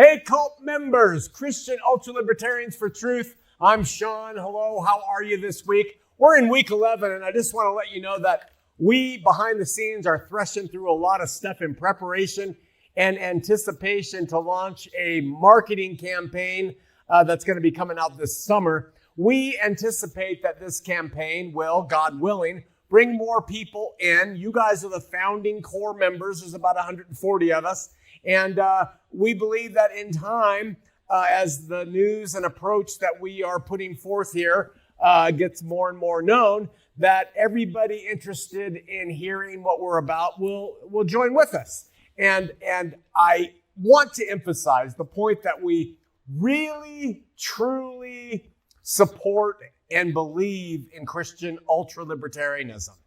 Hey, cult members, Christian ultra-libertarians for truth. I'm Shawn. Hello, how are you this week? We're in week 11, and I just want to let you know that we, behind the scenes, are threshing through a lot of stuff in preparation and anticipation to launch a marketing campaign that's going to be coming out this summer. We anticipate that this campaign will, God willing, bring more people in. You guys are the founding core members. There's about 140 of us. And we believe that in time, as the news and approach that we are putting forth here gets more and more known, that everybody interested in hearing what we're about will join with us. And I want to emphasize the point that we really, truly support and believe in Christian ultra-libertarianism.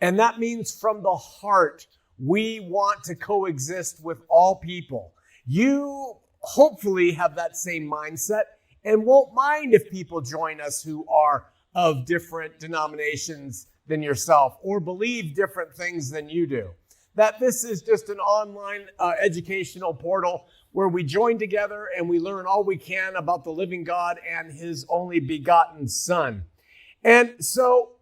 And that means from the heart, we want to coexist with all people. You hopefully have that same mindset and won't mind if people join us who are of different denominations than yourself or believe different things than you do. That this is just an online educational portal where we join together and we learn all we can about the living God and his only begotten Son. And so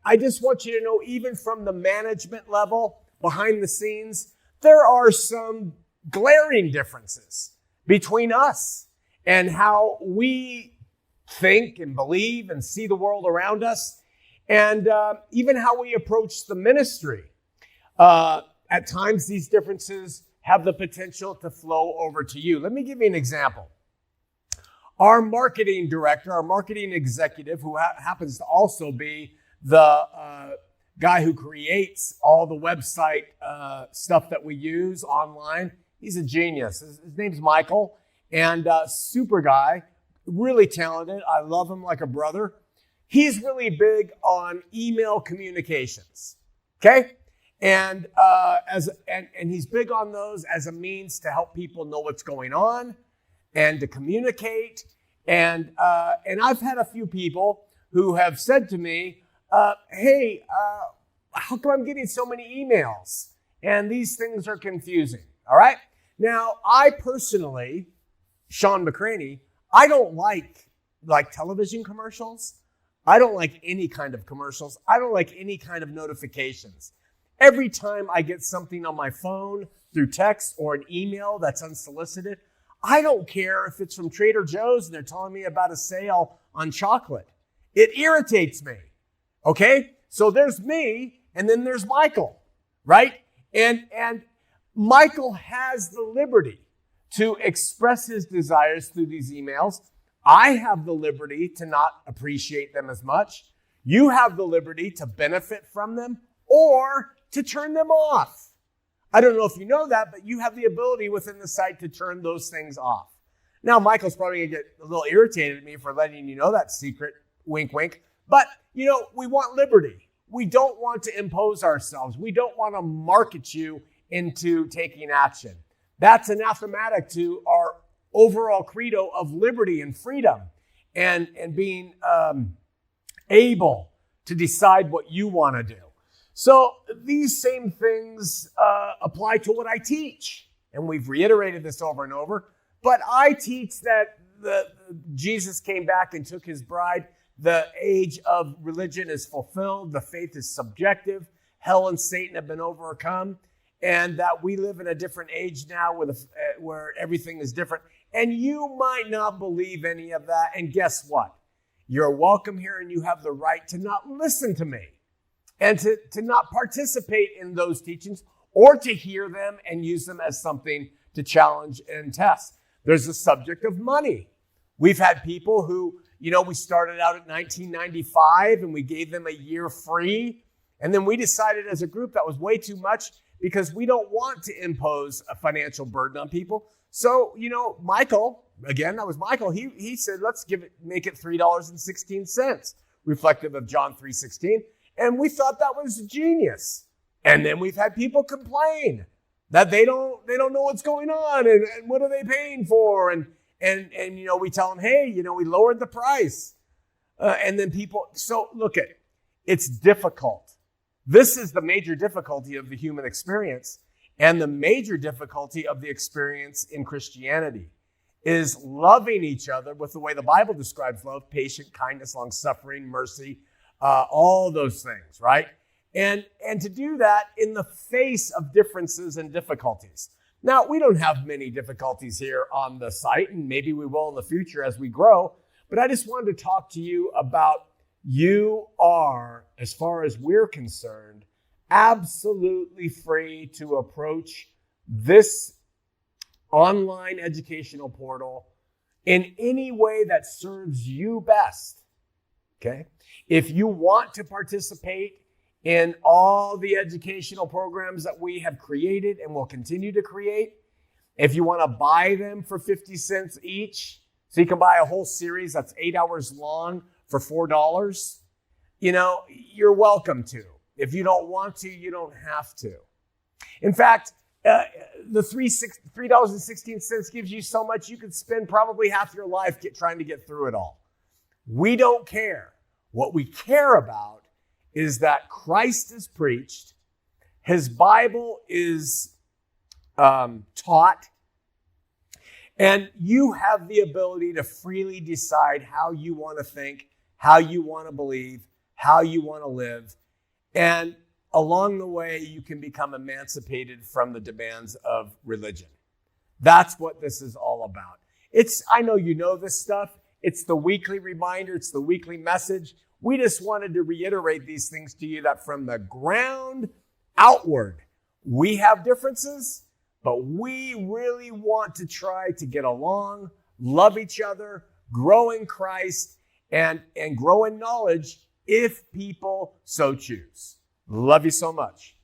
I just want you to know, even from the management level, behind the scenes, there are some glaring differences between us and how we think and believe and see the world around us, and even how we approach the ministry. At times, these differences have the potential to flow over to you. Let me give you an example. Our marketing director, our marketing executive, who happens to also be the guy who creates all the website stuff that we use online, he's a genius. His name's Michael, and super guy, really talented. I love him like a brother. He's really big on email communications, okay? And he's big on those as a means to help people know what's going on and to communicate. And I've had a few people who have said to me, hey, how come I'm getting so many emails? And these things are confusing, all right? Now, I personally, Shawn McCraney, I don't like television commercials. I don't like any kind of commercials. I don't like any kind of notifications. Every time I get something on my phone through text or an email that's unsolicited, I don't care if it's from Trader Joe's and they're telling me about a sale on chocolate. It irritates me. Okay, so there's me, and then there's Michael, right? And Michael has the liberty to express his desires through these emails. I have the liberty to not appreciate them as much. You have the liberty to benefit from them or to turn them off. I don't know if you know that, but you have the ability within the site to turn those things off. Now, Michael's probably going to get a little irritated at me for letting you know that secret, wink, wink. But, you know, we want liberty. We don't want to impose ourselves. We don't want to market you into taking action. That's anathematic to our overall credo of liberty and freedom and being able to decide what you want to do. So these same things apply to what I teach. And we've reiterated this over and over. But I teach that Jesus came back and took his bride. The age of religion is fulfilled. The faith is subjective. Hell and Satan have been overcome. And that we live in a different age now where everything is different. And you might not believe any of that. And guess what? You're welcome here and you have the right to not listen to me and to not participate in those teachings or to hear them and use them as something to challenge and test. There's the subject of money. We've had people who, we started out at 1995 and we gave them a year free. And then we decided as a group that was way too much because we don't want to impose a financial burden on people. So, Michael, again, that was Michael. He said, let's make it $3.16, reflective of John 3:16. And we thought that was genius. And then we've had people complain that they don't know what's going on and what are they paying for? And we tell them, hey, we lowered the price. And then so look it's difficult. This is the major difficulty of the human experience And the major difficulty of the experience in Christianity is loving each other with the way the Bible describes love: patient, kindness, long-suffering, mercy, all those things, right? And to do that in the face of differences and difficulties. Now, we don't have many difficulties here on the site, and maybe we will in the future as we grow, but I just wanted to talk to you about you are, as far as we're concerned, absolutely free to approach this online educational portal in any way that serves you best, okay? If you want to participate in all the educational programs that we have created and will continue to create, if you want to buy them for 50 cents each, so you can buy a whole series that's 8 hours long for $4, you're welcome to. If you don't want to, you don't have to. In fact, the $3.16 gives you so much you could spend probably half your life trying to get through it all. We don't care. What we care about is that Christ is preached, his Bible is taught, and you have the ability to freely decide how you want to think, how you want to believe, how you want to live. And along the way, you can become emancipated from the demands of religion. That's what this is all about. I know you know this stuff. It's the weekly reminder. It's the weekly message. We just wanted to reiterate these things to you, that from the ground outward, we have differences, but we really want to try to get along, love each other, grow in Christ, and grow in knowledge if people so choose. Love you so much.